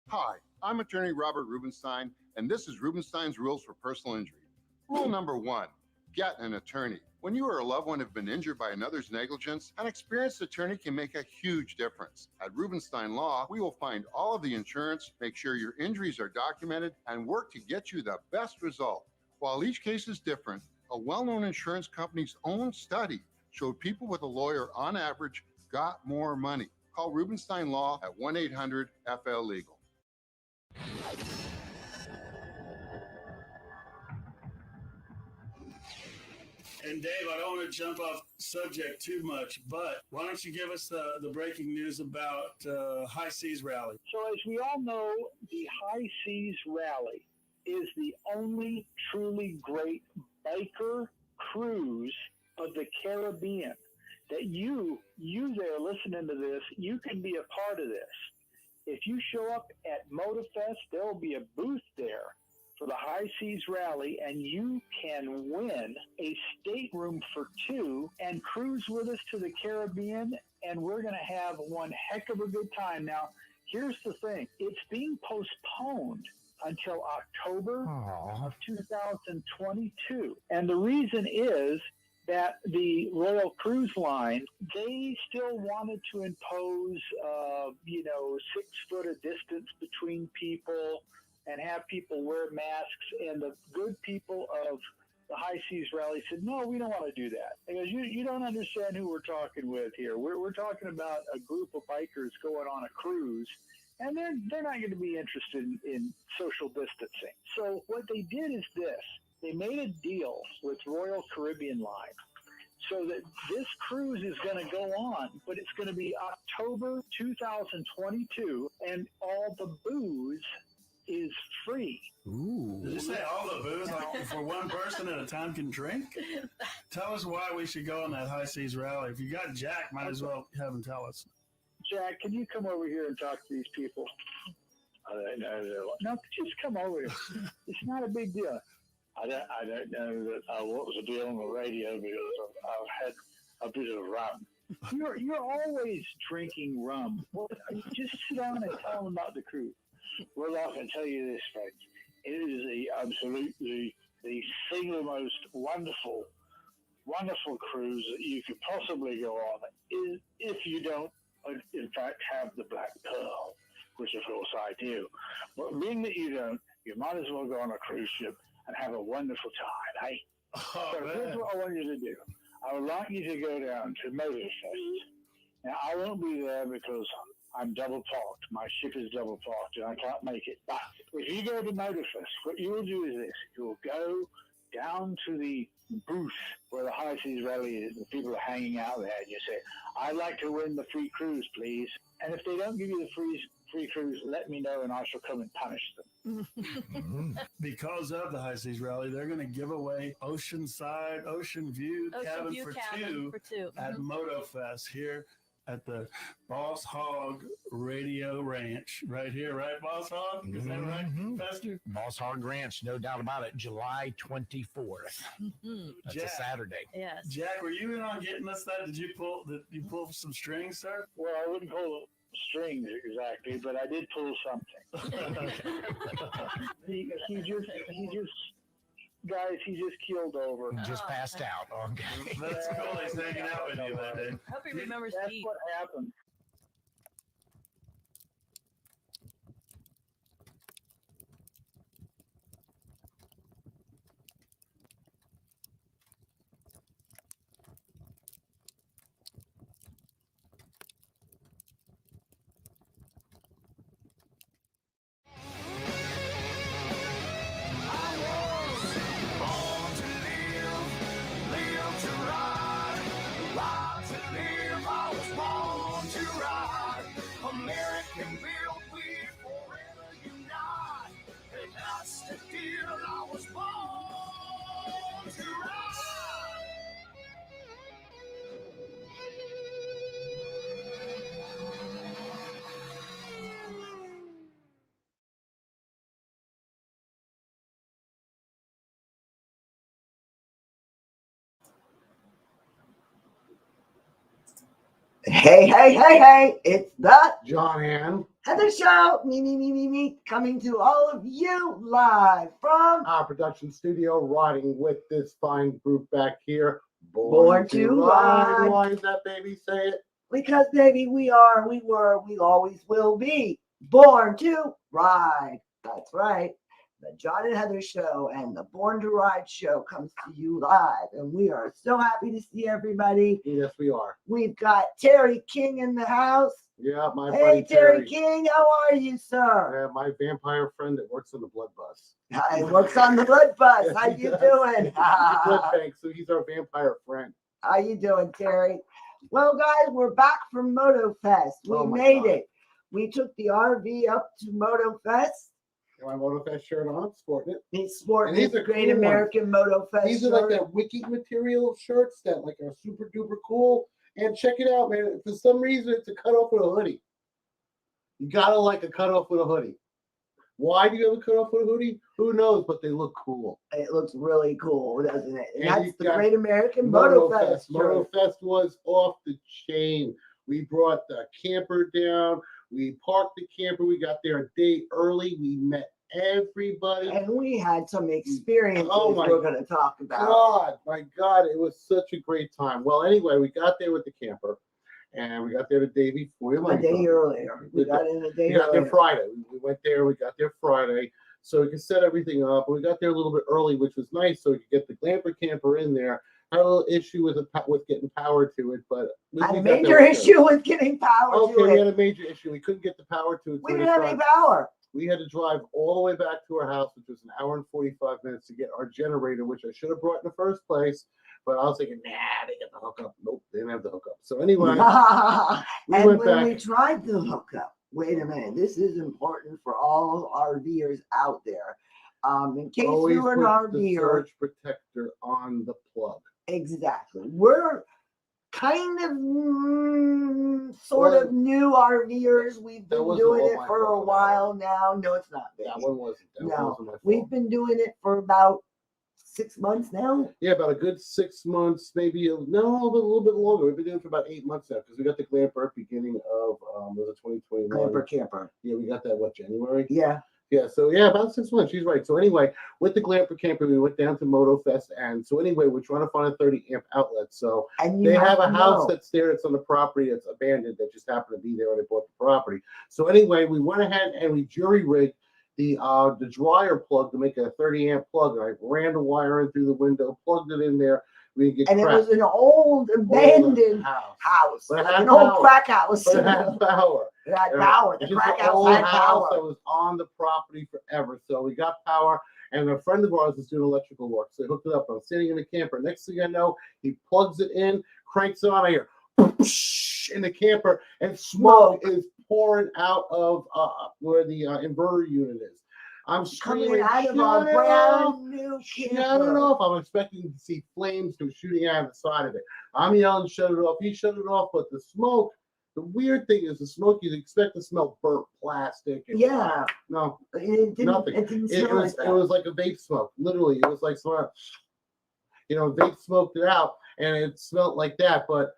Hi, I'm attorney Robert Rubenstein, and this is Rubenstein's Rules for Personal Injury. Rule number 1, get an attorney. When you or a loved one have been injured by another's negligence, an experienced attorney can make a huge difference. At Rubenstein Law, we will find all of the insurance, make sure your injuries are documented, and work to get you the best result. While each case is different, a well-known insurance company's own study showed people with a lawyer on average got more money. Call Rubenstein Law at 1-800-FL-LEGAL. And Dave, I don't want to jump off subject too much, but why don't you give us the breaking news about High Seas Rally? So as we all know, the High Seas Rally is the only truly great biker cruise of the Caribbean. That you there listening to this, you can be a part of this. If you show up at MotorFest, there will be a booth there for the High Seas Rally, and you can win a stateroom for 2 and cruise with us to the Caribbean, and we're going to have one heck of a good time. Now, here's the thing. It's being postponed until October of 2022, and the reason is that the Royal Cruise Line, they still wanted to impose, 6 foot of distance between people and have people wear masks. And the good people of the High Seas Rally said, no, we don't want to do that. Because you don't understand who we're talking with here. We're talking about a group of bikers going on a cruise, and they're not going to be interested in social distancing. So what they did is this. They made a deal with Royal Caribbean Line so that this cruise is going to go on, but it's going to be October 2022, and all the booze is free. Ooh. Did you say all the booze for one person at a time can drink? Tell us why we should go on that High Seas Rally. If you got Jack, might as well have him tell us. Jack, can you come over here and talk to these people? No, just come over here. It's not a big deal. I don't know that what was the deal on the radio, because I've had a bit of rum. You're always drinking rum. Just sit down and tell them about the cruise. Well, I can tell you this, folks. It is absolutely the single most wonderful cruise that you could possibly go on, if you don't, in fact, have the Black Pearl. which of course I do. But being that you don't, you might as well go on a cruise ship and have a wonderful time, eh? Oh, So here's man. what I want you to do. I would like you to go down to Motorfest. Now, I won't be there because I'm double parked. My ship is double parked and I can't make it. But if you go to Motorfest, what you will do is this. You will go down to the booth where the High Seas Rally is. The people are hanging out there and you say, I'd like to win the free cruise, please. And if they don't give you the free cruise, let me know and I shall come and punish them. Because of the High Seas Rally, they're going to give away Ocean View cabin for two at MotoFest here at the Boss Hog Radio Ranch right here, right, Boss Hog? Is that right, Pastor? Boss Hog Ranch, no doubt about it. July 24th. That's Jack. a Saturday. Yes. Jack, were you in on getting us that? Did you pull some strings, sir? Well, I wouldn't pull strings exactly, but I did pull something. he just guys, he just keeled over. Just passed out. Okay. That's cool. He's hanging out with you that day. I hope he remembers That's Pete. what happened. Hey, it's the John Ann, Heather Show, me, coming to all of you live from our production studio, riding with this fine group back here. Born to Ride. Why is that, baby? Say it. Because, baby, we always will be born to ride. That's right. The John and Heather Show and the Born to Ride show comes to you live, and we are so happy to see everybody. Yes, we are. We've got Terry King in the house. Yeah, my Hey, buddy Terry King, how are you, sir? Yeah, my vampire friend that works on the blood bus. He works on the blood bus. Yes, How he you does. doing? Blood bank, so he's our vampire friend. How you doing, Terry? Well, guys, we're back from MotoFest. We Oh, my made God. it. We took the RV up to MotoFest. Got my MotoFest shirt on, sporting it. He's sporting And these his are Great cool ones. American MotoFest These are like shirt. that wiki material shirts that like are super duper cool. And check it out, man. For some reason, it's a cutoff with a hoodie. You gotta like a cutoff with a hoodie. Why do you have a cutoff with a hoodie? Who knows? But they look cool. It looks really cool, doesn't it? And And that's you've the got Great American MotoFest shirt. MotoFest was off the chain. We brought the camper down. We parked the camper. We got there a day early. We met everybody. And we had some experiences Oh, my we're going to talk about. God, my God, it was such a great time. Well, anyway, we got there with the camper, and we got there the day before. A day earlier. We got in a day We got there earlier. Friday. We went there. We got there Friday, so we could set everything up. We got there a little bit early, which was nice, so we could get the glamper camper in there. Had a little issue with getting power to it, but we Had a got that major okay. issue with getting power Okay, to we it. had a major issue. We couldn't get the power to it. We so didn't have any power. we had to drive all the way back to our house, which was an hour and 45 minutes to get our generator, which I should have brought in the first place. But I was thinking, nah, they got the hookup. Nope, they didn't have the hookup. So anyway, we And went when back. we tried the hookup, wait a minute, this is important for all RVers out there. In case Always you were an put the RVer, surge protector on the plug. exactly. We're kind of sort of new RVers. We've that been wasn't doing all it my for a fault. while now. No, it's not. That Baby. one wasn't. That No, one wasn't my fault. We've been doing it for about 6 months now. Yeah, about a good 6 months, maybe a little bit longer. We've been doing it for about 8 months now because we got the glamper at beginning of was it 2021? Camper camper. Yeah, we got that January. Yeah. Yeah, so yeah, about 6 months. She's right. So anyway, with the Glamper camper, we went down to MotoFest, and so anyway, we're trying to find a 30 amp outlet. So And you they have a to house know. that's there. It's on the property. It's abandoned. That just happened to be there when they bought the property. So anyway, we went ahead and we jury rigged the dryer plug to make a 30 amp plug. And I ran the wire in through the window, plugged it in there. We didn't get And crap. it was an old abandoned house, But it like had an old power. crack house. But it had power. It had power. The It's just crack an house old had house power. that was on the property forever. So we got power, and a friend of ours was doing electrical work. So he hooked it up. I'm sitting in the camper. Next thing I know, he plugs it in, cranks it on. I hear in the camper, and smoke is pouring out of where the inverter unit is. I'm screaming, Coming out of "Shut a it brand off! new Shut it camper. off!" I'm expecting to see flames shooting out of the side of it. I'm yelling, "Shut it off!" He shut it off, but the smoke. The weird thing is the smoke. You'd expect to smell burnt plastic. And, Yeah. no, It didn't, nothing. It didn't It smell was like that. it was like a vape smoke. Literally, it was like smoke. Vape smoked it out, and it smelled like that. But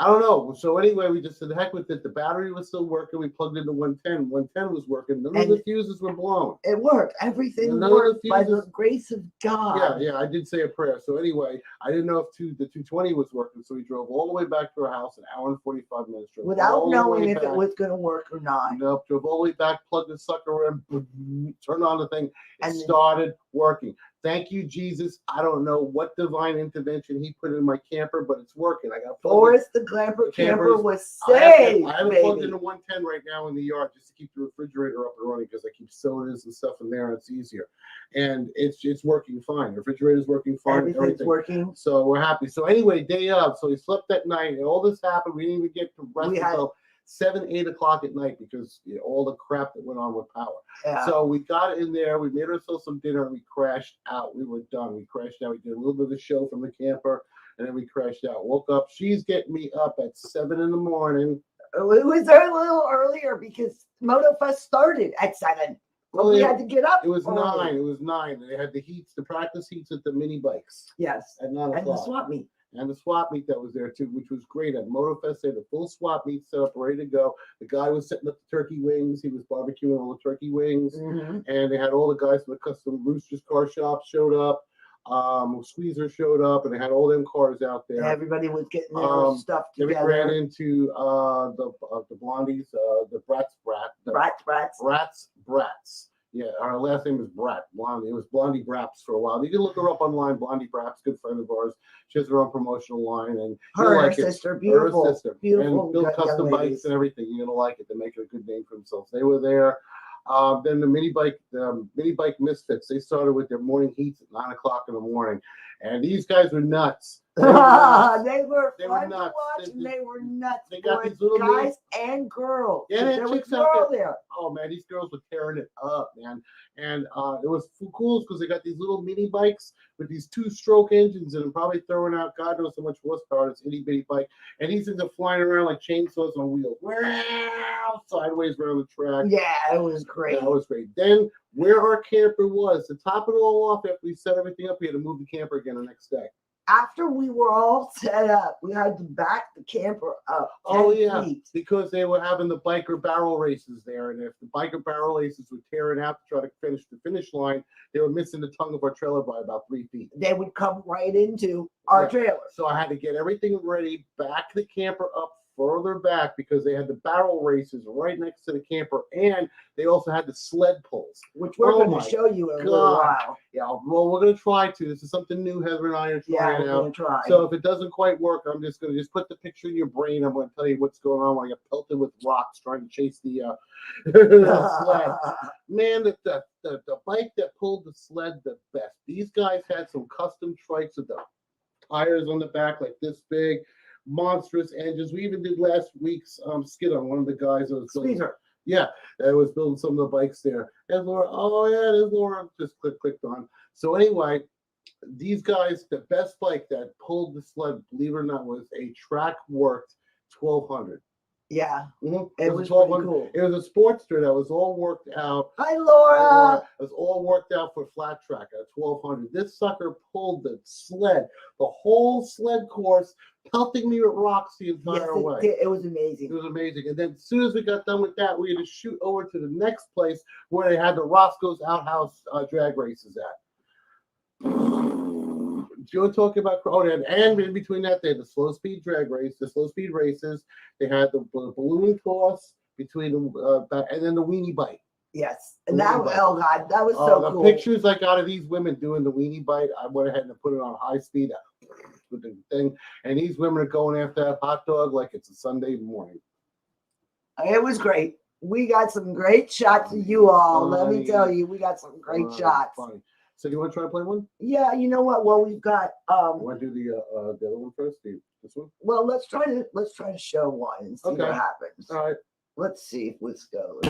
I don't know. So anyway, we just said, heck with it. The battery was still working. We plugged into 110. 110 was working. None of the fuses were blown. It worked. Everything None of the worked by the fuses- grace of God. Yeah, I did say a prayer. So anyway, I didn't know if the 220 was working. So we drove all the way back to our house, an hour and 45 minutes. Drove Without all the knowing way if it back. was going to work or not. Nope, drove all the way back, plugged the sucker in, turned on the thing, it And- started working. Thank you, Jesus. I don't know what divine intervention he put in my camper, but it's working. I got Forrest the Glamper camper Campers- was I saved, have it plugged baby. into 110 right now in the yard just to keep the refrigerator up and running because I keep sodas and stuff in there and it's easier. And it's working fine. The refrigerator's working fine. Everything's everything. working. So we're happy. So anyway, day of. So we slept that night and all this happened. We didn't even get to rest We had- until 7, 8 o'clock at night because all the crap that went on with power. Yeah. So we got in there, we made ourselves some dinner, and we crashed out. We were done. We crashed out. We did a little bit of a show from the camper, and then we crashed out. Woke up. She's getting me up at 7 in the morning. It was a little earlier because MotoFest started at 7. Well, we it- had to get up. It was early. 9. It was 9. They had the heats, the practice heats at the mini bikes Yes. at 9 And the o'clock. swap meet. And the swap meet that was there too, which was great. At MotoFest, they had a full swap meet set up, ready to go. The guy was setting up the turkey wings. He was barbecuing all the turkey wings. Mhm. And they had all the guys from the custom Roosters car shop showed up. Squeezer showed up, and they had all them cars out there. And everybody was getting their stuff Then we ran together. into the Blondies, the Brats. Yeah, our last name is Brat. Blondie. It was Blondie Braps for a while. You can look her up online. Blondie Braps, good friend of ours. She has her own promotional line, and Her you'll and her like it. sister, beautiful, Her sister. beautiful And build young custom ladies. bikes and everything. You're gonna like it. They're making a good name for themselves. They were there. Then the mini bike misfits. They started with their morning heats at 9 o'clock in the morning, and these guys were nuts. They were nuts. They were They were fun to nuts. watch, and they were nuts. They got for these little guys and girls. Yeah, they had there was chicks out girl there. Oh man, these girls were tearing it up, man. And it was cool because they got these little mini bikes with these 2-stroke engines in them, probably throwing out God knows how much horsepower. This itty bitty bike, and these things are flying around like chainsaws on wheels, wow, sideways around the track. Yeah, it was great. That was great. Then where our camper was, to top it all off, after we set everything up, we had to move the camper again the next day. After we were all set up, we had to back the camper up. 10 Oh yeah, feet. because they were having the biker barrel races there, and if the biker barrel races were tearing out to try to finish the finish line, they were missing the tongue of our trailer by about 3 feet. They would come right into our Yeah. trailer. So I had to get everything ready, back the camper up further back because they had the barrel races right next to the camper, and they also had the sled pulls. Which we're Oh going my to show you in a little God. while. Yeah, well, we're gonna try to. This is something new Heather and I are Yeah, trying we're out. going to try. So if it doesn't quite work, I'm just gonna put the picture in your brain. I'm gonna tell you what's going on when I get pelted with rocks trying to chase the sled. Man, the bike that pulled the sled the best. These guys had some custom trikes with the tires on the back like this big, monstrous engines. We even did last week's skid on one of the guys that was building. Squeezer. Yeah, that was building some of the bikes there. And Laura, oh yeah, there's Laura. Just clicked on. So anyway, these guys, the best bike that pulled the sled, believe it or not, was a track worked 1200. Yeah, Mhm. it a was 1200 pretty cool. It was a Sportster that was all worked out. Hi, Laura. It was all worked out for flat track at 1200. This sucker pulled the whole sled course, pelting me with rocks the Yes, entire it way. did. It was It amazing. was amazing. And then as soon as we got done with that, we had to shoot over to the next place where they had the Roscoe's Outhouse drag races at. Joe talking about and in between that they had the slow speed drag race, the slow speed races. They had the balloon toss between and then the weenie bite. Yes, The and that weenie bite. oh god, that was so The cool. pictures I got of these women doing the weenie bite, I went ahead and put it on high speed with the thing, and these women are going after that hot dog like it's a Sunday morning. It was great. We got some great shots of you all. Let me tell you, we got some great shots. Funny. So do you want to try to play one? Yeah, you know what? Well, we've got You want to do the other one first? This one? well, let's try to show one and see Okay. what happens. All right. Let's see if this goes.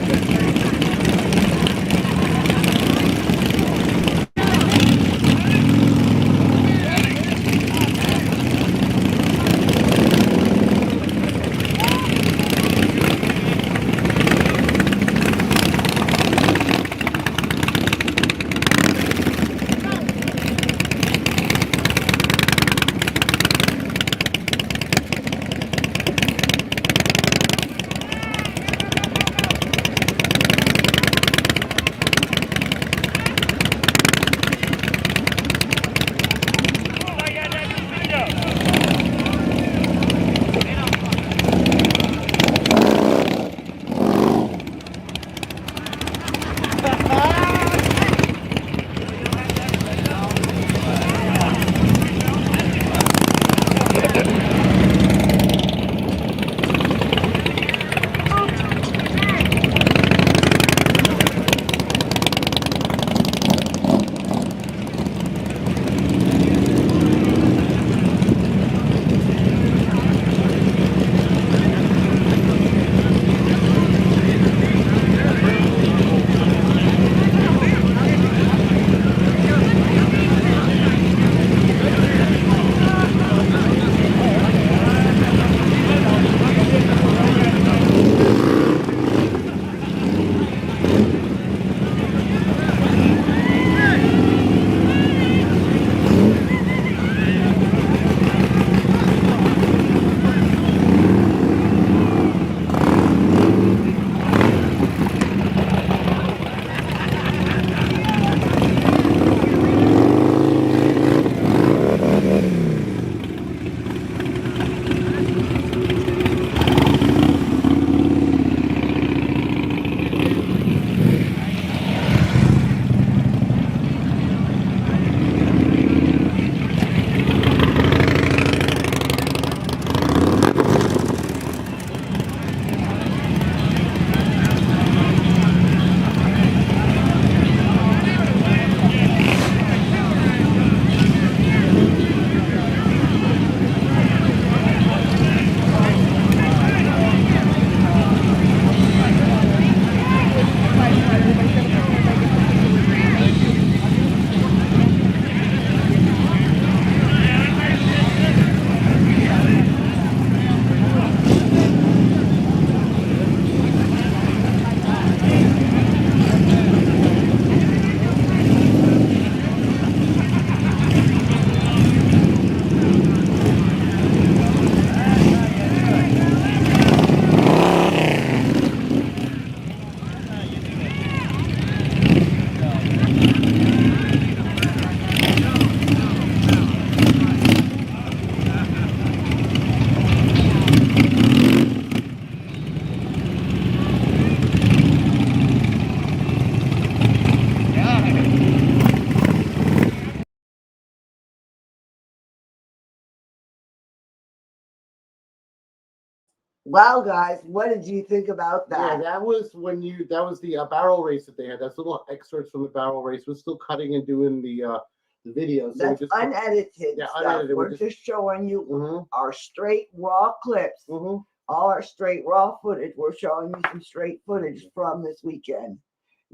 Wow, guys, what did you think about Yeah, that? that was that was the barrel race that they had. That's little excerpts from the barrel race. We're still cutting and doing the video. So That's unedited Yeah, stuff. unedited. We're just showing you Mm-hmm, our straight raw clips, mm-hmm. all our straight raw footage. We're showing you some straight footage from this weekend,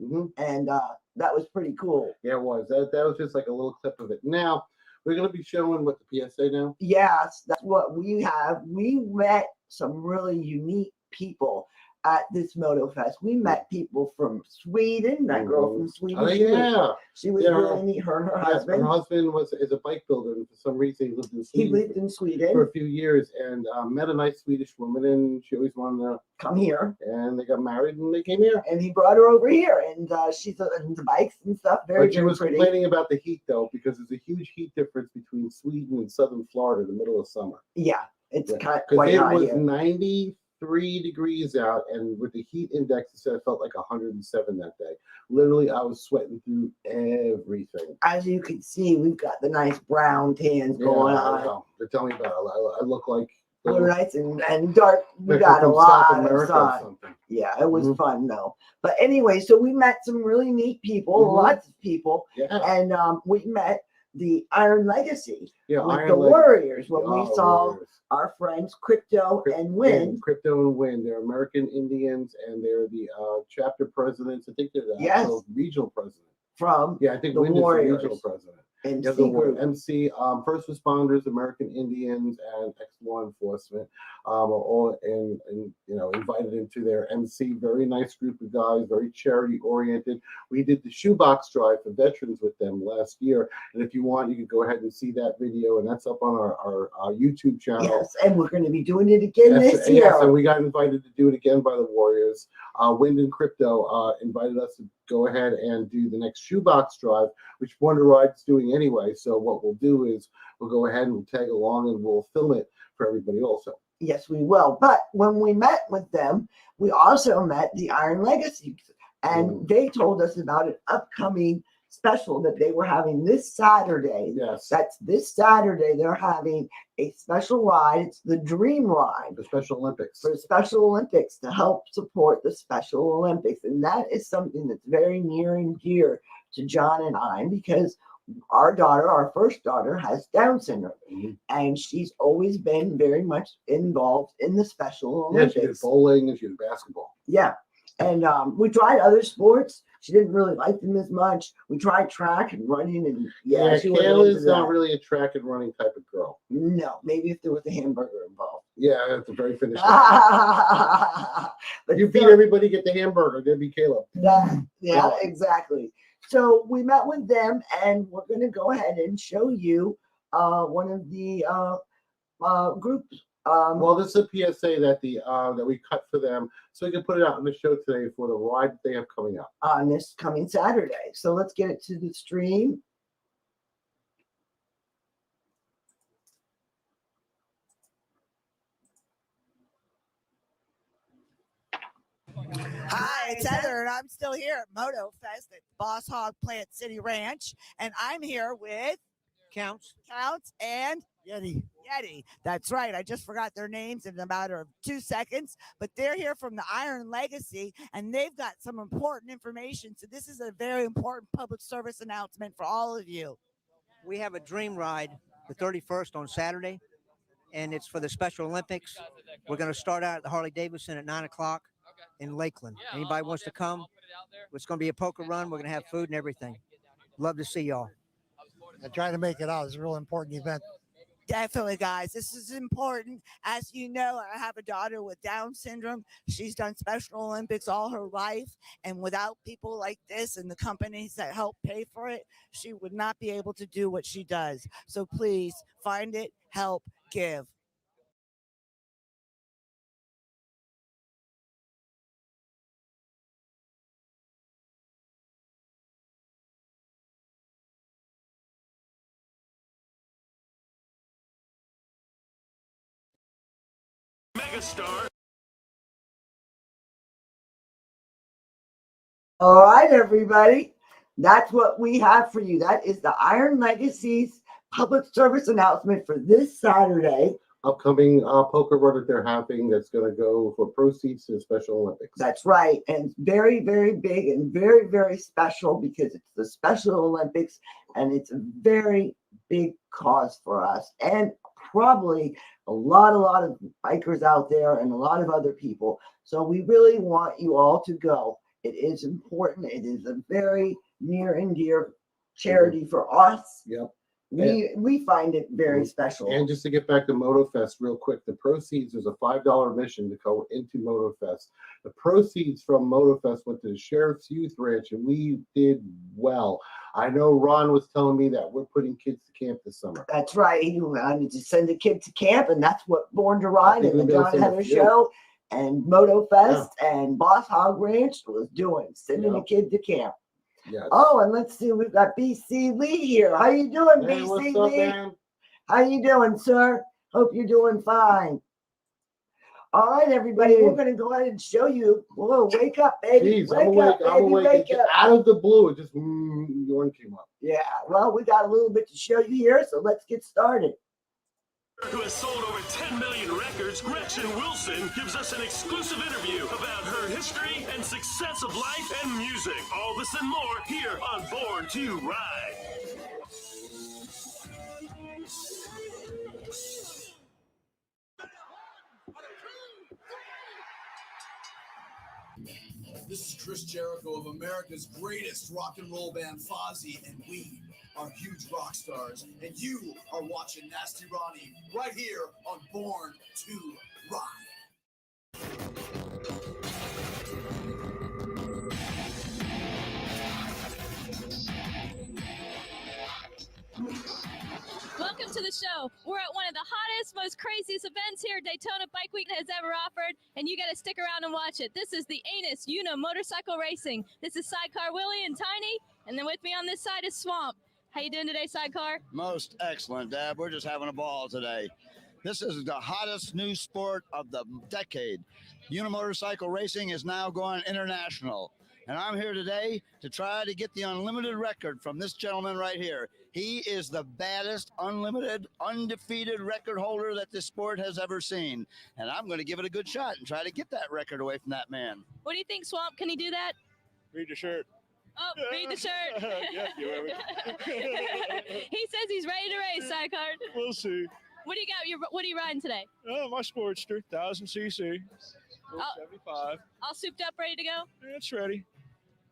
Mm-hmm. and that was pretty cool. Yeah, it was. That was just like a little clip of it. Now we're gonna be showing what the PSA now. Yes, that's what we have. We met some really unique people at this Moto Fest. We met people from Sweden. That girl from Sweden. Oh, yeah. She was Yeah. really neat. Her and her Her husband. husband is a bike builder, and for some reason he lived in He Sweden. lived in for Sweden. a few years and met a nice Swedish woman, and she always wanted Come here. to. And they got married, and they came here. And he brought her over here, and she's into bikes and stuff. Very, But she very was pretty. complaining about the heat, though, because there's a huge heat difference between Sweden and southern Florida in the middle of summer. Yeah, it's Yeah. kind of Because quite it hot was here. 93 degrees out, and with the heat index, it said it felt like 107 that day. Literally, I was sweating through everything. As you can see, we've got the nice brown tans Yeah, going I on. know. But tell me about it. I look like We're nice and dark. We like got a from lot South of America or sun. something. Yeah, it was Mhm. fun though. But anyway, so we met some really neat people, Mhm. lots of people, Yeah, and we met the Iron Legacy yeah. with Iron the Leg- Warriors when we Oh, saw Warriors. our friends Crypto and Win. Crypto and Win. They're American Indians, and they're the chapter presidents. I think they're the Yes. actual regional president. From Yeah, I think The Win is the Warriors. regional president. MC Yeah, the Group. MC, first responders, American Indians, and ex-law enforcement are all invited into their MC. Very nice group of guys, very charity oriented. We did the shoebox drive for veterans with them last year, and if you want, you can go ahead and see that video, and that's up on our YouTube channel. Yes, and we're going to be doing it again this year. Yes, and we got invited to do it again by the Warriors. Wind and Crypto invited us to go ahead and do the next shoebox drive, which Born to Ride's doing anyway. So what we'll do is we'll go ahead and we'll tag along and we'll film it for everybody also. Yes, we will. But when we met with them, we also met the Iron Legacy, and they told us about an upcoming special that they were having this Saturday. Yes, That's this Saturday. They're having a special ride. It's the Dream Ride the Special Olympics. for the Special Olympics to help support the Special Olympics. And that is something that's very near and dear to John and I, because our daughter, our first daughter, has Down syndrome, Mhm. and she's always been very much involved in the Special Yeah, she did Olympics. bowling and she did basketball. Yeah. And we tried other sports. She didn't really like them as much. We tried track and running, and she wasn't Kayla's into not that. really a track and running type of girl. No, maybe if there was a hamburger involved. Yeah, that's a very finished. But You beat still, everybody, get the hamburger. There'd be Caleb. yeah, Yeah. exactly. So we met with them, and we're going to go ahead and show you one of the groups. Well, this is a PSA that that we cut for them, so we can put it out on the show today for the ride that they have coming up. On this coming Saturday. So let's get it to the stream. Hi, it's Heather, and I'm still here at Moto Fest at Boss Hog Plant City Ranch, and I'm here with Counts. and Yeti. That's right. I just forgot their names in a matter of 2 seconds, but they're here from the Iron Legacy, and they've got some important information. So this is a very important public service announcement for all of you. We have a dream ride the 31st on Saturday, and it's for the Special Olympics. We're going to start out at the Harley Davidson at 9 o'clock in Lakeland. Anybody wants to come? It's going to be a poker run. We're going to have food and everything. Love to see y'all. I try to make it out. It's a real important event. Definitely, guys. This is important. As you know, I have a daughter with Down syndrome. She's done Special Olympics all her life. And without people like this and the companies that help pay for it, she would not be able to do what she does. So please find it, help, give. All right, everybody. That's what we have for you. That is the Iron Legacy's public service announcement for this Saturday. Upcoming poker run that they're having that's going to go for proceeds to the Special Olympics. That's right. And it's very, very big and very, very special because it's the Special Olympics, and it's a very big cause for us and probably a lot of bikers out there and a lot of other people. So we really want you all to go. It is important. It is a very near and dear charity for us. Yep. we find it very special. And just to get back to MotoFest real quick, the proceeds is a $5 admission to go into MotoFest. The proceeds from MotoFest went to the Sheriff's Youth Ranch, and we did well. I know Ron was telling me that we're putting kids to camp this summer. That's right. He wanted to send a kid to camp, and that's what Born to Ride and the John and Heather Show and MotoFest and Boss Hog Ranch was doing, sending a kid to camp. Yes. Oh, and let's see, we've got BC Lee here. How you doing, Hey, BC what's Lee? up, man? How you doing, sir? Hope you're doing fine. All right, everybody, we're going to go ahead and show you. Whoa, wake up, baby. Jeez, wake I'm awake. up, baby. I'm awake. Wake Just up. out of the blue, it just yawn came up. Yeah, well, we got a little bit to show you here, so let's get started. Who has sold over 10 million records, Gretchen Wilson gives us an exclusive interview about her history and success of life and music. All this and more here on Born to Ride. This is Chris Jericho of America's greatest rock and roll band, Fozzy, and we are huge rock stars. And you are watching Nasty Ronnie right here on Born to Ride. Welcome to the show. We're at one of the hottest, most craziest events here Daytona Bike Week has ever offered, and you got to stick around and watch it. This is the Anus Una Motorcycle Racing. This is Sidecar Willie and Tiny, and then with me on this side is Swamp. How you doing today, Sidecar? Most excellent, Dad. We're just having a ball today. This is the hottest new sport of the decade. Unimotorcycle racing is now going international. And I'm here today to try to get the unlimited record from this gentleman right here. He is the baddest, unlimited, undefeated record holder that this sport has ever seen. And I'm going to give it a good shot and try to get that record away from that man. What do you think, Swamp? Can he do that? Read your shirt. Oh, read the shirt. Yeah, you have it. He says he's ready to race, Sidecar. We'll see. What do you got? What are you riding today? Oh, my Sportster, 1000cc, 475. All souped up, ready to go? Yeah, it's ready.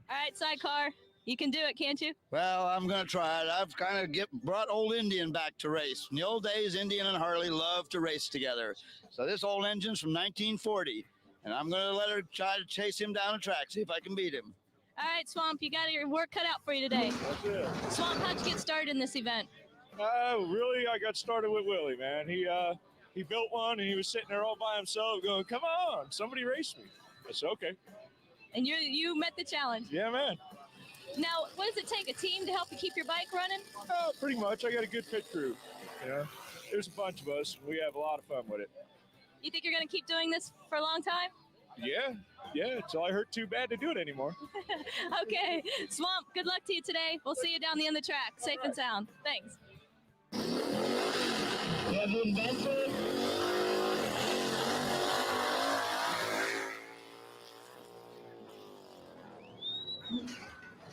All right, Sidecar. You can do it, can't you? Well, I'm going to try it. I've kind of brought old Indian back to race. In the old days, Indian and Harley loved to race together. So this old engine's from 1940, and I'm going to let her try to chase him down the track, see if I can beat him. All right, Swamp, you got your work cut out for you today. That's it. Swamp, how'd you get started in this event? Really, I got started with Willie, man. He built one, and he was sitting there all by himself going, come on, somebody race me. I said, okay. And you met the challenge. Yeah, man. Now, what does it take, a team to help you keep your bike running? Pretty much. I got a good pit crew. You know, there's a bunch of us. We have a lot of fun with it. You think you're going to keep doing this for a long time? Yeah, until I hurt too bad to do it anymore. Okay. Swamp, good luck to you today. We'll see you down the end of the track. Safe and sound. Thanks.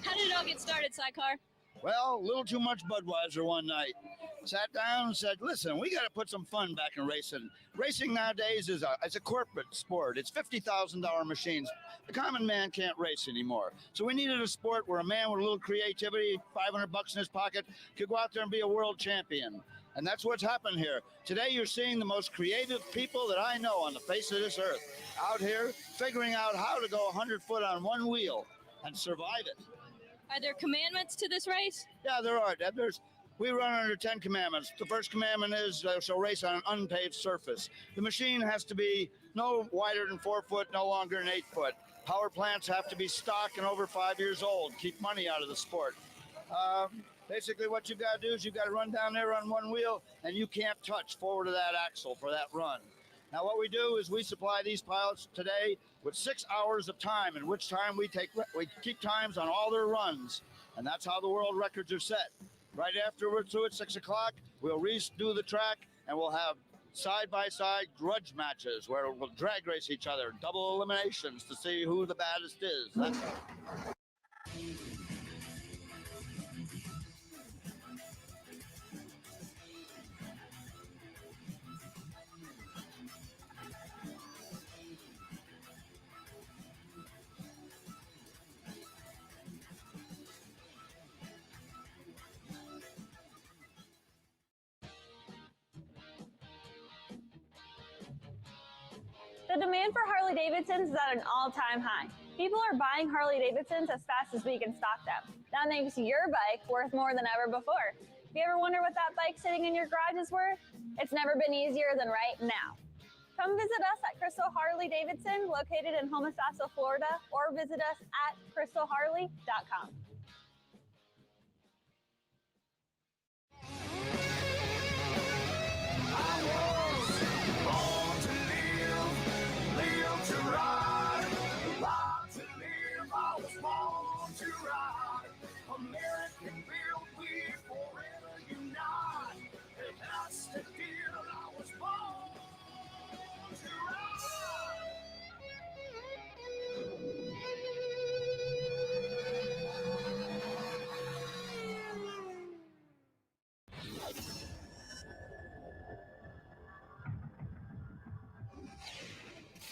How did it all get started, Sidecar? Well, a little too much Budweiser one night. Sat down and said, listen, we got to put some fun back in racing. Racing nowadays is a corporate sport. It's $50,000 machines. The common man can't race anymore. So we needed a sport where a man with a little creativity, $500 in his pocket, could go out there and be a world champion. And that's what's happened here. Today, you're seeing the most creative people that I know on the face of this earth out here figuring out how to go 100 foot on one wheel and survive it. Are there commandments to this race? Yeah, there are. We run under 10 commandments. The first commandment is shall race on an unpaved surface. The machine has to be no wider than 4 foot, no longer than 8 foot. Power plants have to be stock and over 5 years old. Keep money out of the sport. Basically, what you've got to do is you've got to run down there on one wheel, and you can't touch forward of that axle for that run. Now, what we do is we supply these pilots today with 6 hours of time, in which time we keep times on all their runs, and that's how the world records are set. Right after we're through at 6 o'clock, we'll redo the track, and we'll have side-by-side grudge matches where we'll drag race each other, double eliminations to see who the baddest is. That's The demand for Harley-Davidsons is at an all-time high. People are buying Harley-Davidsons as fast as we can stock them. That makes your bike worth more than ever before. If you ever wonder what that bike sitting in your garage is worth, it's never been easier than right now. Come visit us at Crystal Harley-Davidson, located in Homosassa, Florida, or visit us at crystalharley.com. American built, we forever unite. And that's the deal, I was born to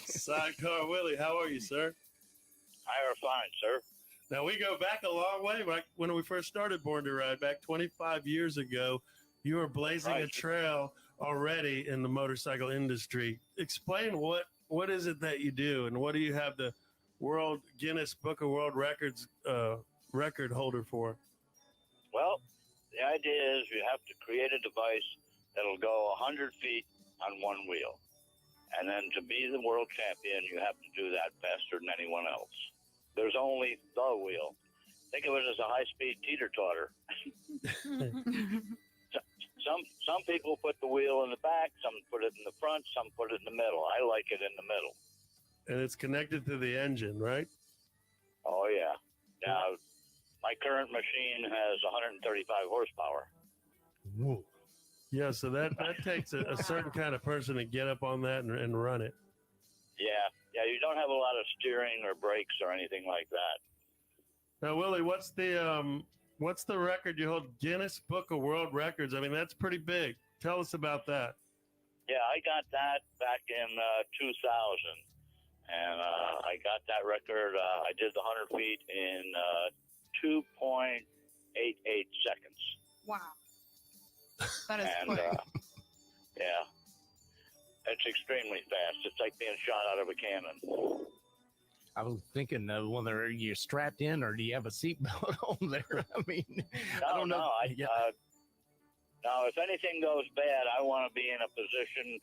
Sidecar Willie, how are you, sir? I are fine, sir. Now, we go back a long way. Like when we first started Born to Ride back 25 years ago, you were blazing a trail already in the motorcycle industry. Explain what is it that you do, and what do you have the World Guinness Book of World Records record holder for? Well, the idea is you have to create a device that'll go 100 feet on one wheel. And then to be the world champion, you have to do that faster than anyone else. There's only the wheel. Think of it as a high-speed teeter-totter. Some people put the wheel in the back, some put it in the front, some put it in the middle. I like it in the middle. And it's connected to the engine, right? Oh, yeah. Now, my current machine has 135 horsepower. Whoa. Yeah, so that takes a certain kind of person to get up on that and run it. Yeah, you don't have a lot of steering or brakes or anything like that. Now, Willie, what's the record you hold? Guinness Book of World Records. I mean, that's pretty big. Tell us about that. Yeah, I got that back in 2000, and I got that record. I did the 100 feet in 2.88 seconds. Wow. That is quick. Yeah. It's extremely fast. It's like being shot out of a cannon. I was thinking, whether you're strapped in or do you have a seatbelt on there? I mean, I don't know. Now, if anything goes bad, I want to be in a position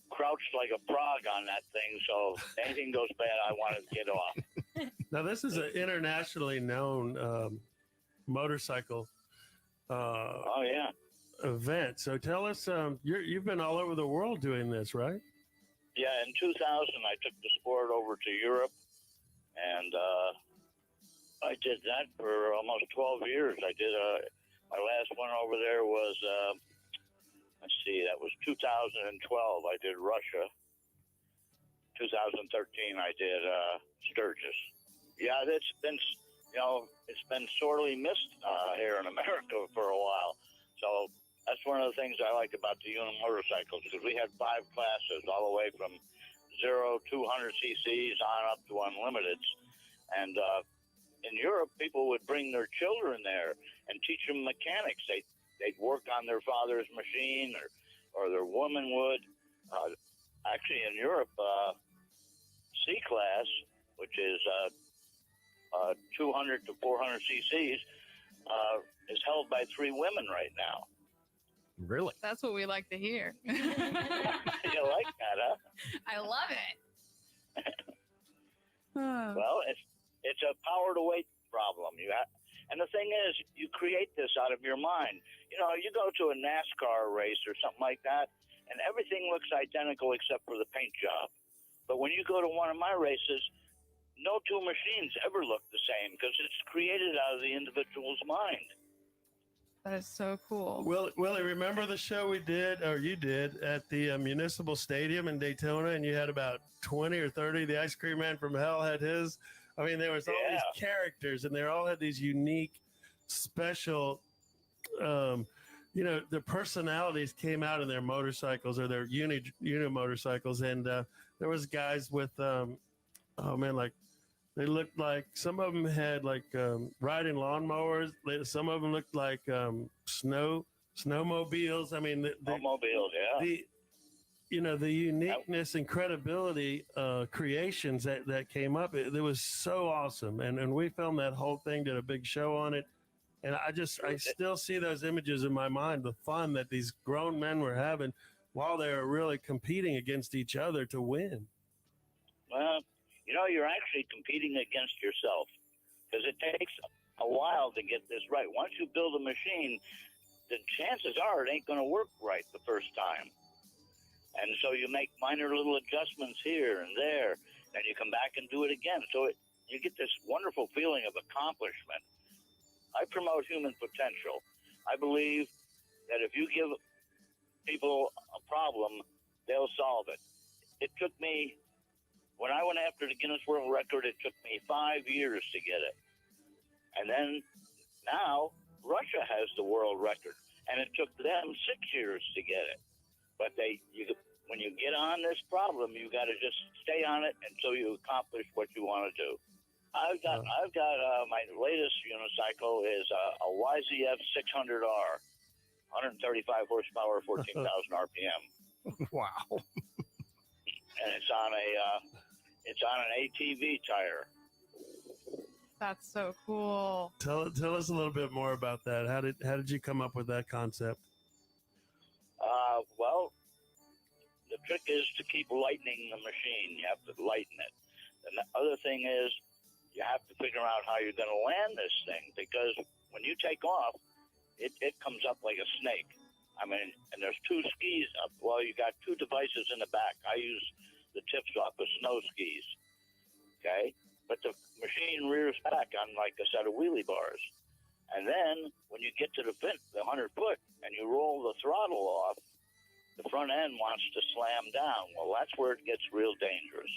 crouched like a frog on that thing. So if anything goes bad, I want to get off. Now, this is an internationally known motorcycle event. So tell us, you've been all over the world doing this, right? Yeah, in 2000, I took the sport over to Europe, and I did that for almost 12 years. I did my last one over there was, let's see, that was 2012. I did Russia. 2013, I did Sturgis. Yeah, it's been sorely missed here in America for a while. So that's one of the things I like about the Unum motorcycles, because we had 5 classes all the way from 0 to 100 cc's on up to unlimiteds. And in Europe, people would bring their children there and teach them mechanics. They'd work on their father's machine, or their woman would. Actually, in Europe, C class, which is 200 to 400 cc's, is held by 3 women right now. Really? That's what we like to hear. You like that, huh? I love it. Well, it's a power to weight problem. And the thing is, you create this out of your mind. You know, you go to a NASCAR race or something like that, and everything looks identical except for the paint job. But when you go to one of my races, no 2 machines ever look the same, because it's created out of the individual's mind. That is so cool. Willie, remember the show we did, or you did, at the Municipal Stadium in Daytona, and you had about 20 or 30. The Ice Cream Man from Hell had his. I mean, there was all these characters, and they all had these unique, special, their personalities came out in their motorcycles or their uni motorcycles. And there was guys with, they looked like, some of them had riding lawnmowers. Some of them looked like snowmobiles. I mean, snowmobiles, yeah. you know, the uniqueness and credibility creations that came up, it was so awesome. And we filmed that whole thing, did a big show on it. And I still see those images in my mind, the fun that these grown men were having while they were really competing against each other to win. Well, you know, you're actually competing against yourself because it takes a while to get this right. Once you build a machine, the chances are it ain't going to work right the first time. And so you make minor little adjustments here and there, and you come back and do it again. So you get this wonderful feeling of accomplishment. I promote human potential. I believe that if you give people a problem, they'll solve it. It took me, when I went after the Guinness World Record, it took me 5 years to get it. And then now Russia has the world record, and it took them 6 years to get it. But when you get on this problem, you got to just stay on it until you accomplish what you want to do. I've got my latest unicycle is a YZF 600R, 135 horsepower, 14,000 RPM. Wow. And it's on an ATV tire. That's so cool. Tell us a little bit more about that. How did you come up with that concept? Well, the trick is to keep lightening the machine. You have to lighten it. And the other thing is you have to figure out how you're going to land this thing, because when you take off, it comes up like a snake. I mean, and there's two skis up. Well, you got two devices in the back. I use the tips off of snow skis. Okay? But the machine rears back on like a set of wheelie bars. And then when you get to the 100 foot and you roll the throttle off, the front end wants to slam down. Well, that's where it gets real dangerous.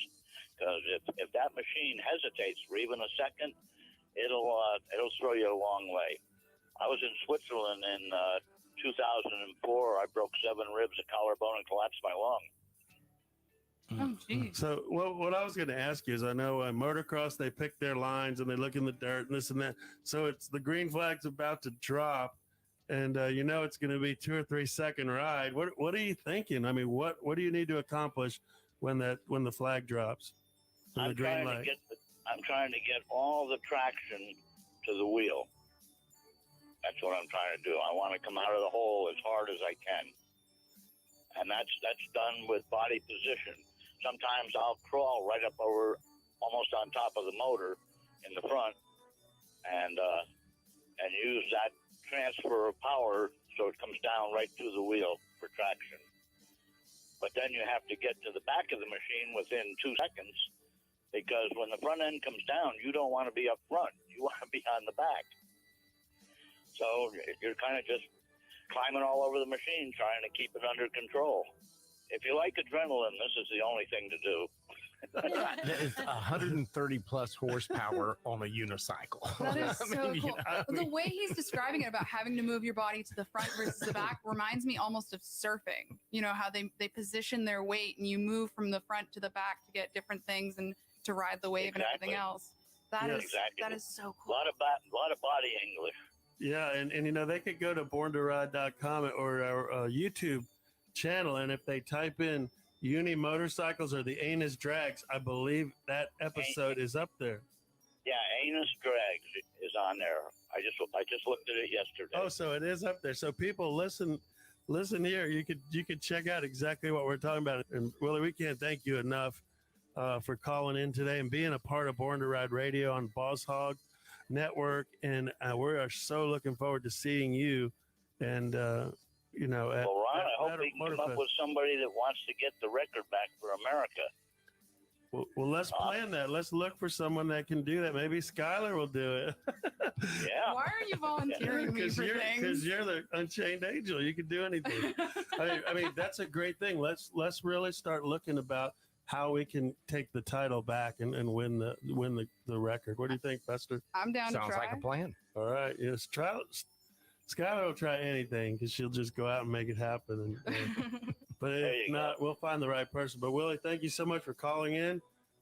Because if that machine hesitates for even a second, it'll throw you a long way. I was in Switzerland in 2004. I broke 7 ribs, a collarbone, and collapsed my lung. Oh, geez. So what I was going to ask you is, I know motocross, they pick their lines and they look in the dirt and this and that. So it's the green flag's about to drop, and you know it's going to be 2 or 3 second ride. What are you thinking? I mean, what do you need to accomplish when the flag drops? I'm trying to get all the traction to the wheel. That's what I'm trying to do. I want to come out of the hole as hard as I can. And that's done with body position. Sometimes I'll crawl right up over, almost on top of the motor in the front, and use that transfer of power so it comes down right through the wheel for traction. But then you have to get to the back of the machine within 2 seconds, because when the front end comes down, you don't want to be up front. You want to be on the back. So you're kind of just climbing all over the machine, trying to keep it under control. If you like adrenaline, this is the only thing to do. It's 130 plus horsepower on a unicycle. That is so cool. You know, The way he's describing it about having to move your body to the front versus the back reminds me almost of surfing. You know, how they position their weight and you move from the front to the back to get different things and to ride the wave and everything else. That is so cool. A lot of body English. Yeah, and you know, they could go to borntoride.com or our YouTube channel, and if they type in Uni Motorcycles or the Anus Drags, I believe that episode is up there. Yeah, Anus Drags is on there. I just looked at it yesterday. Oh, so it is up there. So people, listen here. You could check out exactly what we're talking about. And Willie, we can't thank you enough for calling in today and being a part of Born to Ride Radio on Boss Hog Network. And we are so looking forward to seeing you. And you know, well, Ron, I hope we can come up with somebody that wants to get the record back for America. Well, let's plan that. Let's look for someone that can do that. Maybe Skylar will do it. Yeah. Why are you volunteering me for things? Because you're the Unchained Angel. You can do anything. I mean, that's a great thing. Let's really start looking about how we can take the title back and win the record. What do you think, Buster? I'm down to try. Sounds like a plan. All right. Yes. Skylar will try anything because she'll just go out and make it happen. But if not, we'll find the right person. But Willie, thank you so much for calling in.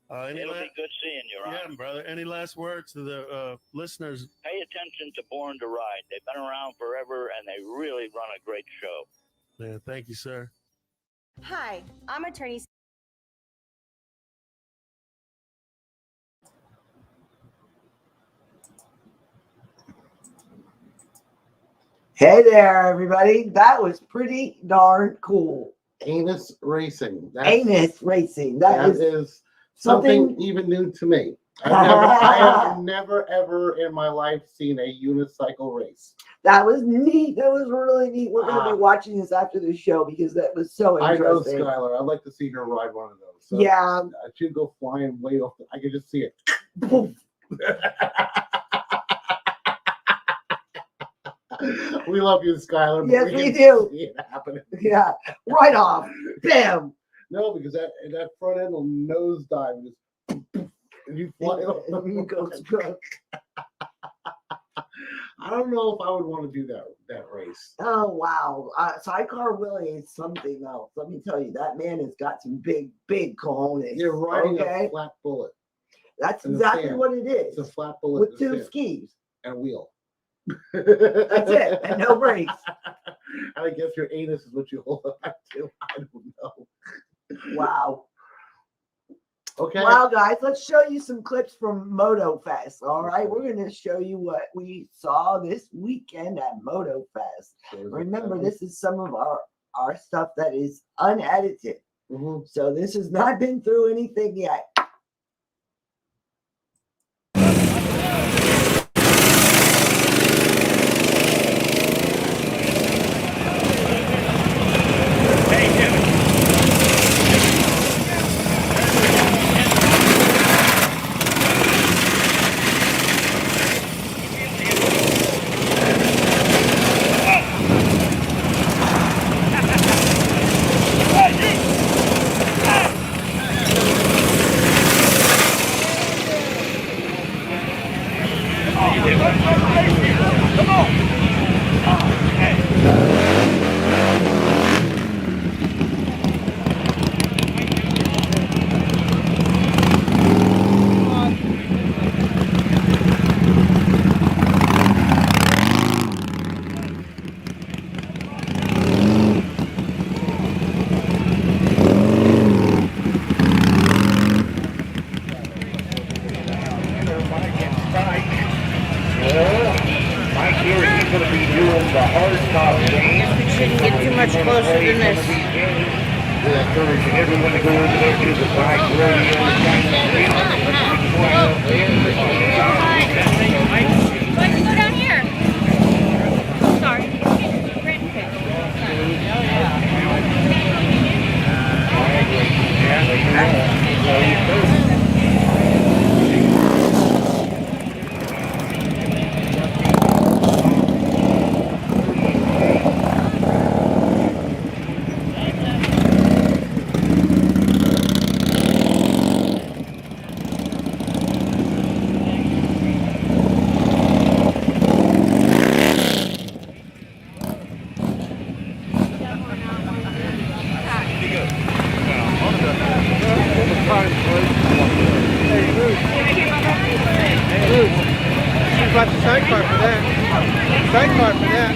It'll be good seeing you, Ron. Yeah, brother. Any last words to the listeners? Pay attention to Born to Ride. They've been around forever, and they really run a great show. Yeah, thank you, sir. Hi, I'm attorney. Hey there, everybody. That was pretty darn cool. Anus racing. Anus racing. That is is something even new to me. I have never, ever in my life seen a unicycle race. That was neat. That was really neat. We're going to be watching this after the show because that was so I know interesting. Skylar. I'd like to see her ride one of those. So Yeah. she'd go flying way off. I could just see it. We love you, Skylar. but Yes, we can do. see it happening. Yeah, right off. Bam. No, because that front end will nosedive. And you fly off. I don't know if I would want to do that race. Oh, wow. Sidecar Willie is something else. Let me tell you, that man has got some big cojones. You're riding a flat bullet. That's in the exactly sand. what it is. It's a flat bullet With in the two sand. skis. And a wheel. That's it. And no brakes. And I guess your anus is what you hold on to. I don't know. Wow. Okay. Well, guys, let's show you some clips from MotoFest. All right, we're going to show you what we saw this weekend at MotoFest. Remember, this is some of our stuff that is unedited. So this has not been through anything yet. Get too much closer than this. Everyone to go over there to the bike rodeo. Why don't you go down here? Sorry. Got the sidecar for that. Sidecar for that.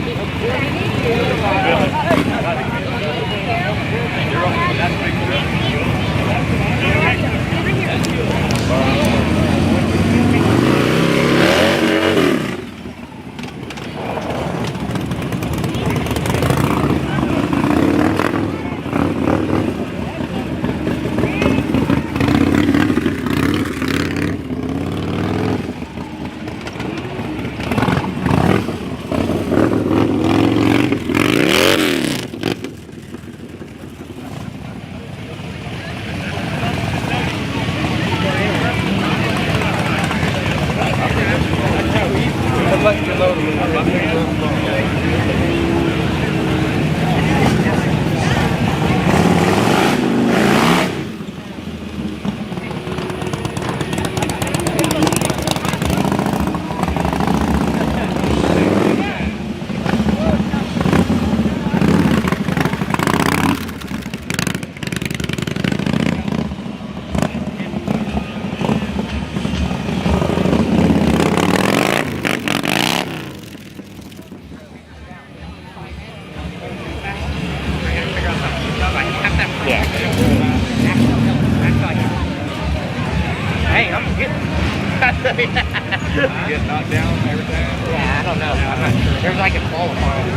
everything? Yeah, I don't know. I'm not sure. There's like a qualifying.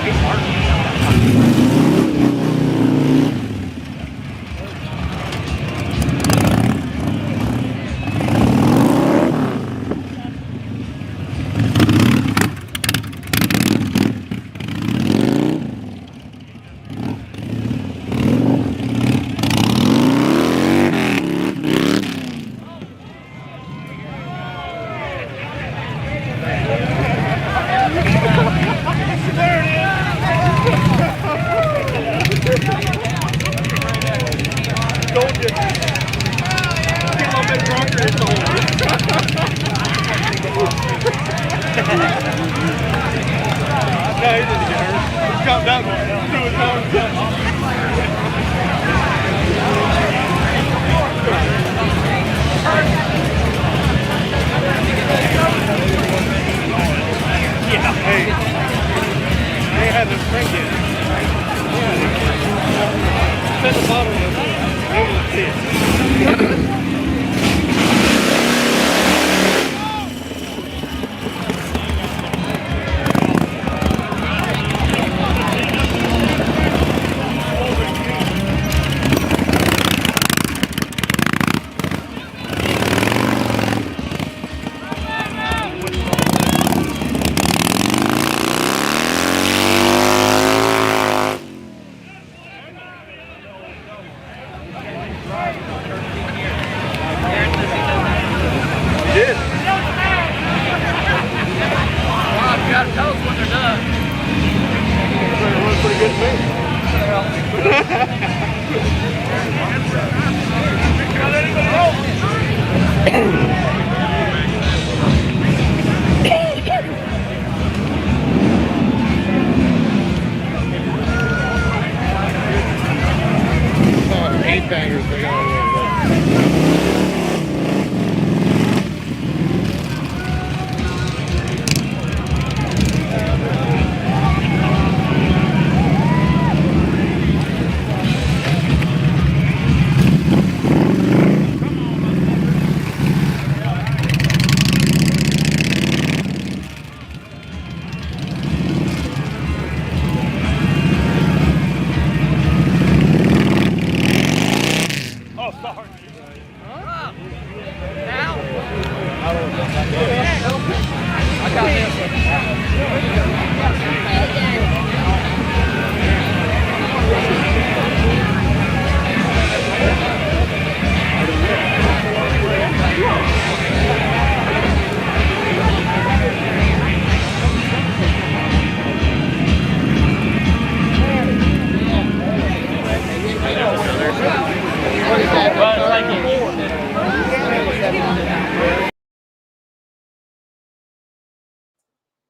It's hard.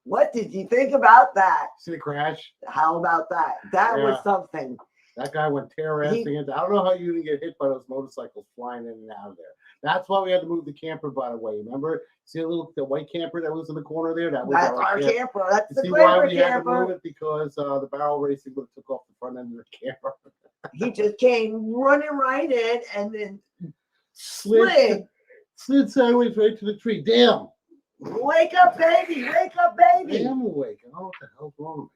What did you think about that? See the crash? How about that? That was Yeah. something. That guy went tear-assing into. I don't know how you didn't get hit by those motorcycles flying in and out of there. That's why we had to move the camper, by the way. Remember? See the white camper that was in the corner there? That was That's our camper. That's the see why Glamour we had to camper. move it? Because the barrel racing would have took off the front end of the camper. He just came running right in and then slid. Slid sideways right to the tree. Damn. Wake up, baby. Wake up, baby. I am awake. I don't know what the hell's wrong with me.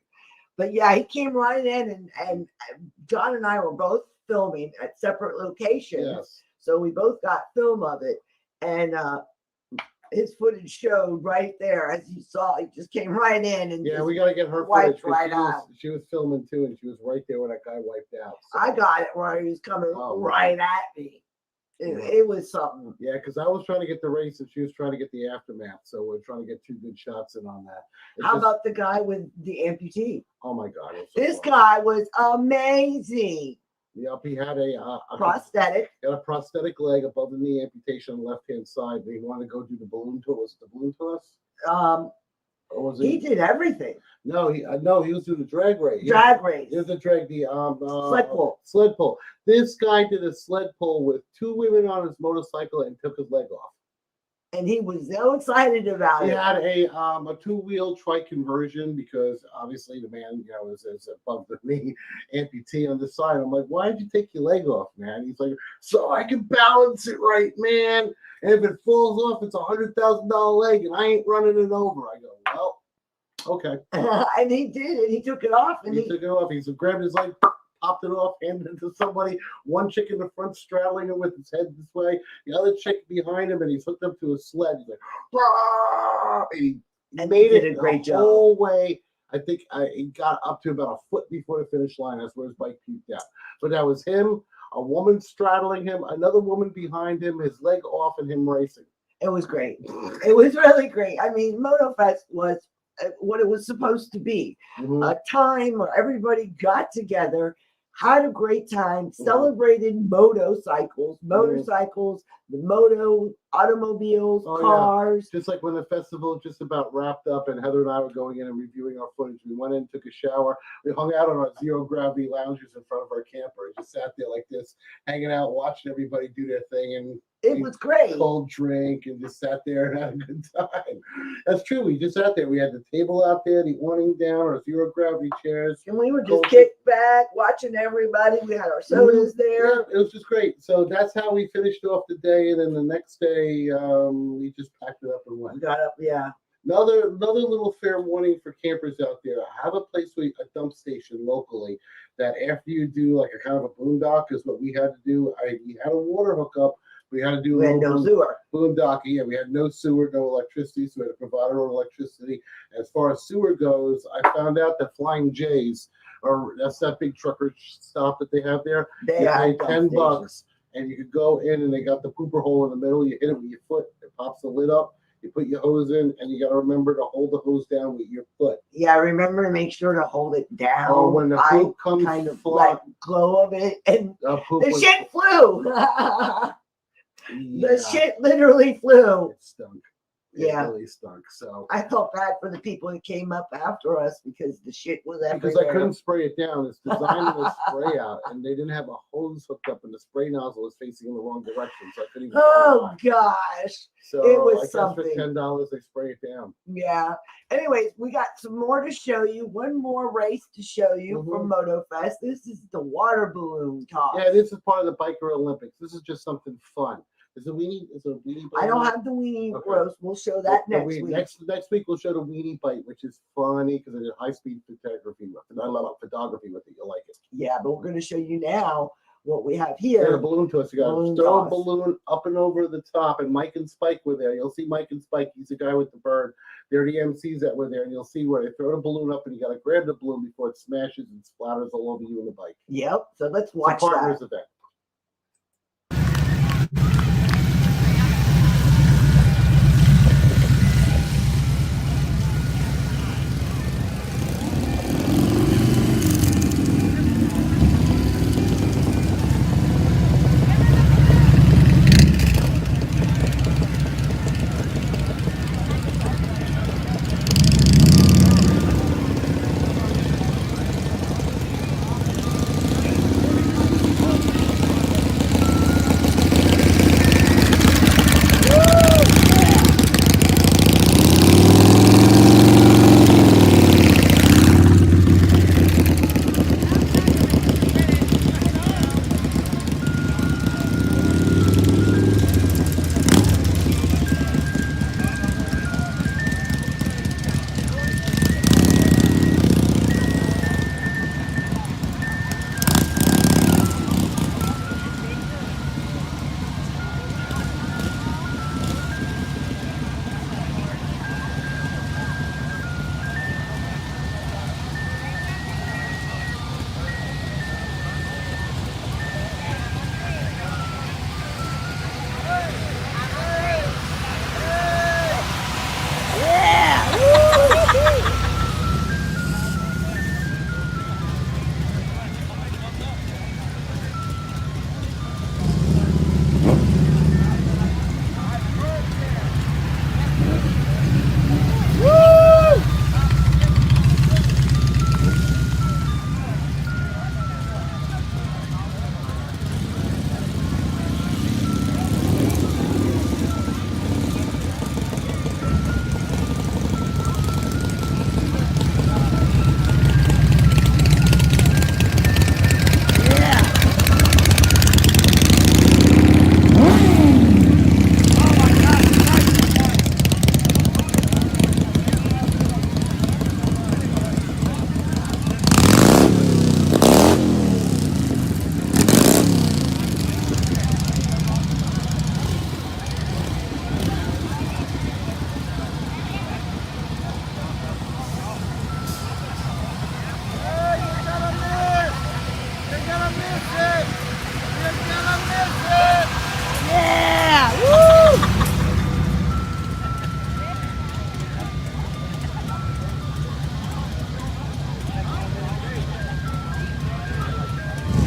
But yeah, he came right in, and John and I were both filming at separate locations. Yes. So we both got film of it. And his footage showed right there. As you saw, he just came right in and Yeah, we got to get her wiped footage. 'Cause right out. she was filming too, and she was right there when that guy wiped out. So. I got it where he was coming right at me. It was something. Yeah, because I was trying to get the race and she was trying to get the aftermath. So we're trying to get two good shots in on that. It's How just- about the guy with the amputee? Oh my God. it was so This fun. guy was amazing. Yep, he had a Prosthetic. Got a prosthetic leg above the knee amputation on the left hand side. But he wanted to go do the balloon toss. Was it the balloon toss? Or was He did everything. No, he was doing the drag race. Drag race. He was the drag the Sled pull. Sled pull. This guy did a sled pull with two women on his motorcycle and took his leg off. And he was so excited about He it. had a two-wheel trike conversion because obviously the man, is above the knee amputee on the side. I'm like, why did you take your leg off, man? He's like, so I can balance it right, man. And if it falls off, it's $100,000 leg, and I ain't running it over. I go, well, okay. And he did it. He took it off, and He took it off. He grabbed his leg, popped it off, handed it to somebody. One chick in the front straddling him with his head this way. The other chick behind him, and he's hooked up to a sled. He's like, "Bah!" And he made did it a great the job. whole way. I think he got up to about a foot before the finish line. That's where his bike peaked out. But that was him, a woman straddling him, another woman behind him, his leg off, and him racing. It was great. It was really great. I mean, MotoFest was what it was supposed to be. A time where everybody got together, had a great time, celebrated motorcycles, the moto automobiles, Oh, cars. Yeah. Just like when the festival just about wrapped up and Heather and I were going in and reviewing our footage. We went in, took a shower. We hung out on our zero gravity loungers in front of our camper and just sat there like this, hanging out, watching everybody do their thing. And it was great. Cold drink and just sat there and had a good time. That's true. We just sat there. We had the table out there, the awning down, our zero gravity chairs. And we were just kicked back, watching everybody. We had our sodas there. Yeah, it was just great. So that's how we finished off the day. And then the next day, we just packed it up and went. Got up, yeah. Another little fair warning for campers out there. Have a place a dump station locally that after you do like a kind of a boondock is what we had to do. We had a water hookup. We had to do We had no sewer. Boondocking. Yeah, we had no sewer, no electricity, so we had to provide our own electricity. As far as sewer goes, I found out that Flying J's, that's that big trucker stop that they have there. They you have pay dump $10 and you could go in and they got the pooper hole in the middle. You hit it with your foot, it pops the lid up. You put your hose in, and you got to remember to hold the hose down with your foot. Yeah, remember to make sure to hold it down. Oh, when the poop comes kind of fly- let go of it, and poop the was- shit flew. The shit literally flew. It stunk. Yeah. It really stunk. So I felt bad for the people that came up after us because the shit was everywhere. because I couldn't spray it down, it's designed with a spray out, and they didn't have a hose hooked up, and the spray nozzle was facing in the wrong direction, so I couldn't even. Oh gosh, So it I was guess something. for $10, they spray it down. Yeah. Anyways, we got some more to show you. One more race to show you from MotoFest. This is the water balloon toss. Yeah, this is part of the Biker Olympics. This is just something fun. Is a weenie I don't bite? have the weenie Okay. roast. We'll show that The next weenie- week. Next week we'll show the weenie bite, which is funny because it is high speed photography. I love photography with it. You'll like it. Yeah, but we're going to show you now what we have Yeah, here. the balloon toss. You got to Balloon throw a toss. balloon up and over the top, and Mike and Spike were there. You'll see Mike and Spike. He's the guy with the bird. They're the MCs that were there, and you'll see where they throw the balloon up, and you got to grab the balloon before it smashes and splatters all over you and the bike. Yep. So let's It's a watch partners that. event.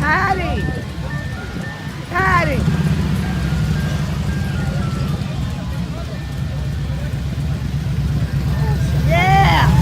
Patty. Patty. Yeah.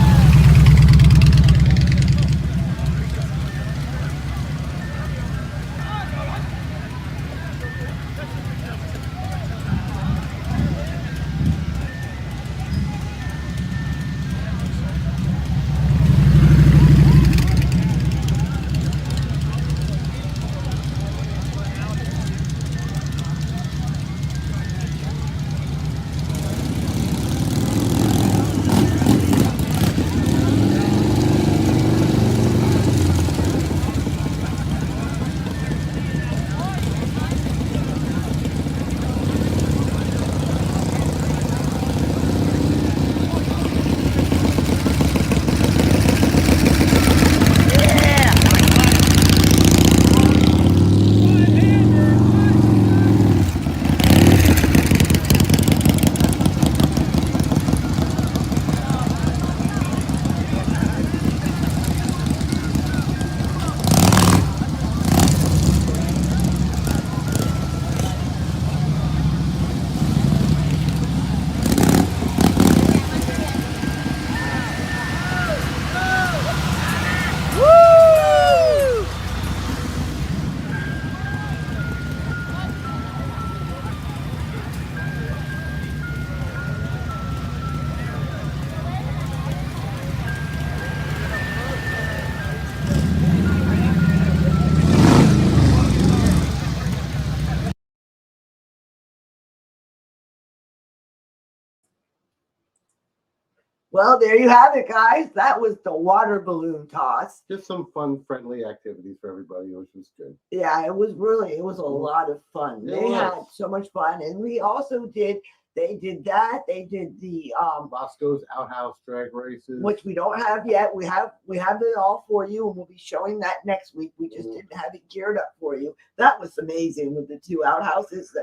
Well, there you have it, guys. That was the water balloon toss. Just some fun, friendly activities for everybody, which was good. Yeah, it was a lot of fun. They had so much fun. And we also did, they did that. They did the Bosco's outhouse drag races, which we don't have yet. We have it all for you, and we'll be showing that next week. We just didn't have it geared up for you. That was amazing with the two outhouses.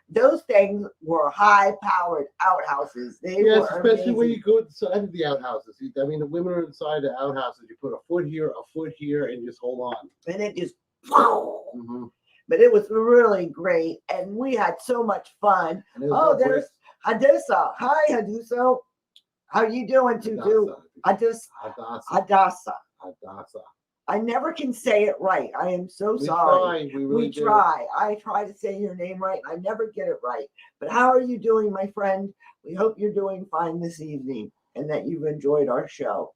Those things were high-powered outhouses. They were especially amazing. when you go inside of the outhouses. I mean, the women are inside the outhouses. You put a foot here, and just hold on. And it just, but it was really great, and we had so much fun. Oh, there's Hadusa. Hi, Hadusa. How are you doing, Tutu? Hadassah. I never can say it right. I am so sorry. We try. I try to say your name right. I never get it right. But how are you doing, my friend? We hope you're doing fine this evening and that you've enjoyed our show.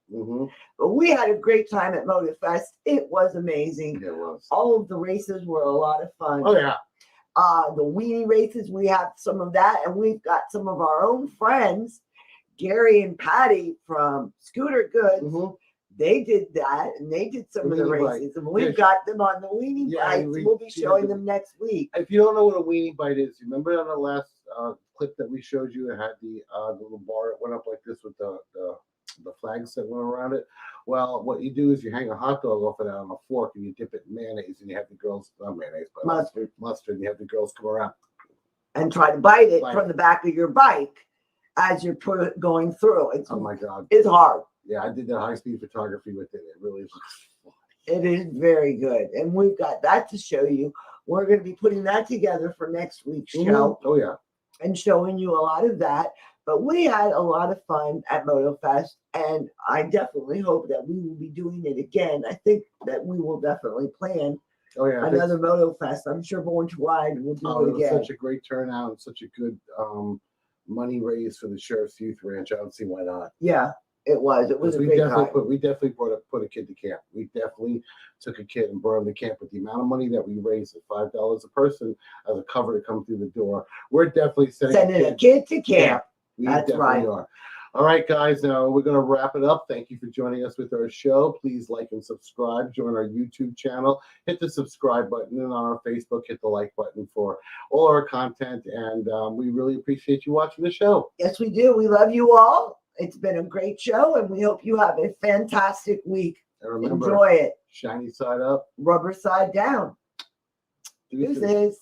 But we had a great time at MotoFest. It was amazing. It was. All of the races were a lot of fun. Oh, yeah. The weenie races, we have some of that. And we've got some of our own friends, Gary and Patty from Scooter Goods. They did that, and they did some of the races, and we've got them on the weenie bites. We'll be showing them next week. If you don't know what a weenie bite is, remember on the last clip that we showed you, it had the little bar that went up like this with the flags that went around it. Well, what you do is you hang a hot dog off of that on a fork, and you dip it in mayonnaise, and you have the girls, not mayonnaise, but mustard, and you have the girls come around and try to bite it from the back of your bike as you're going through. Oh my God, it's hard. Yeah, I did that high-speed photography with it. It really looks fun. It is very good. And we've got that to show you. We're going to be putting that together for next week's show. Oh, yeah. And showing you a lot of that. But we had a lot of fun at MotoFest. And I definitely hope that we will be doing it again. I think that we will definitely plan another MotoFest. I'm sure Born to Ride will do it again. It was such a great turnout and such a good money raised for the Sheriff's Youth Ranch. I don't see why not. Yeah. It was a great time. We definitely put a kid to camp. We definitely took a kid and brought him to camp with the amount of money that we raised at $5 a person as a cover to come through the door. We're definitely sending a kid to camp. We That's definitely right. are. All right, guys. Now we're going to wrap it up. Thank you for joining us with our show. Please like and subscribe. Join our YouTube channel. Hit the subscribe button, and on our Facebook, hit the like button for all our content. And we really appreciate you watching the show. Yes, we do. We love you all. It's been a great show, and we hope you have a fantastic week. And remember, enjoy it. Shiny side up, rubber side down. Deuces. Deuces.